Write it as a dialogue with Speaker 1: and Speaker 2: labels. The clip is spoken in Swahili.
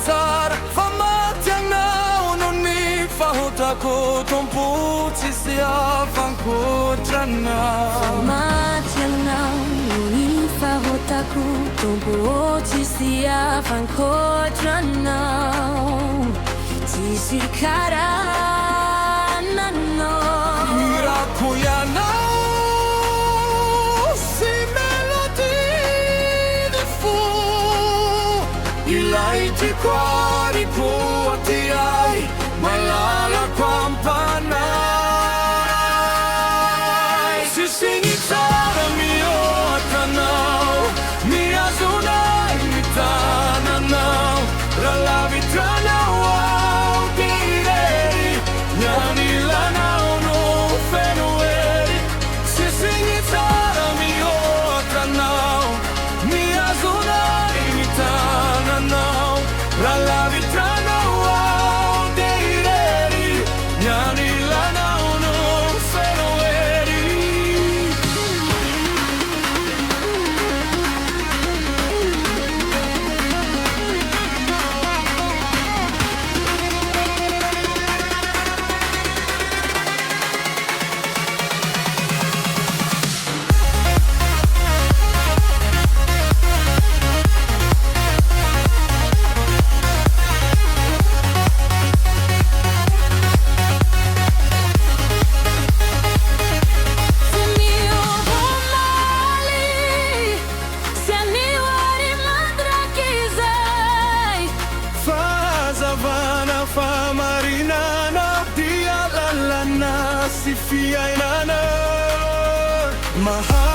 Speaker 1: ansar famatiang nao non mi fahota ko tumputi sia fankutrana
Speaker 2: Famatiang nao ni fahotaku tumputi sia fankutrana Tisikara nano
Speaker 1: Miracuiana si melodie di fu Ilai ti cuori puati ai Malala quampanai Si sinitara mio atanau Mi azunai mi tananau Ralavi tranau au direi Nyani lanau no fenueri Si sinitara mio atanau Mi azunai mi tananau Ralavi tranau au direi Nyani lanau no fenueri
Speaker 2: Sumio bomali Sianiwari mandrakizai
Speaker 1: Fazavana famarinana Dia lalana si fiainana Mahal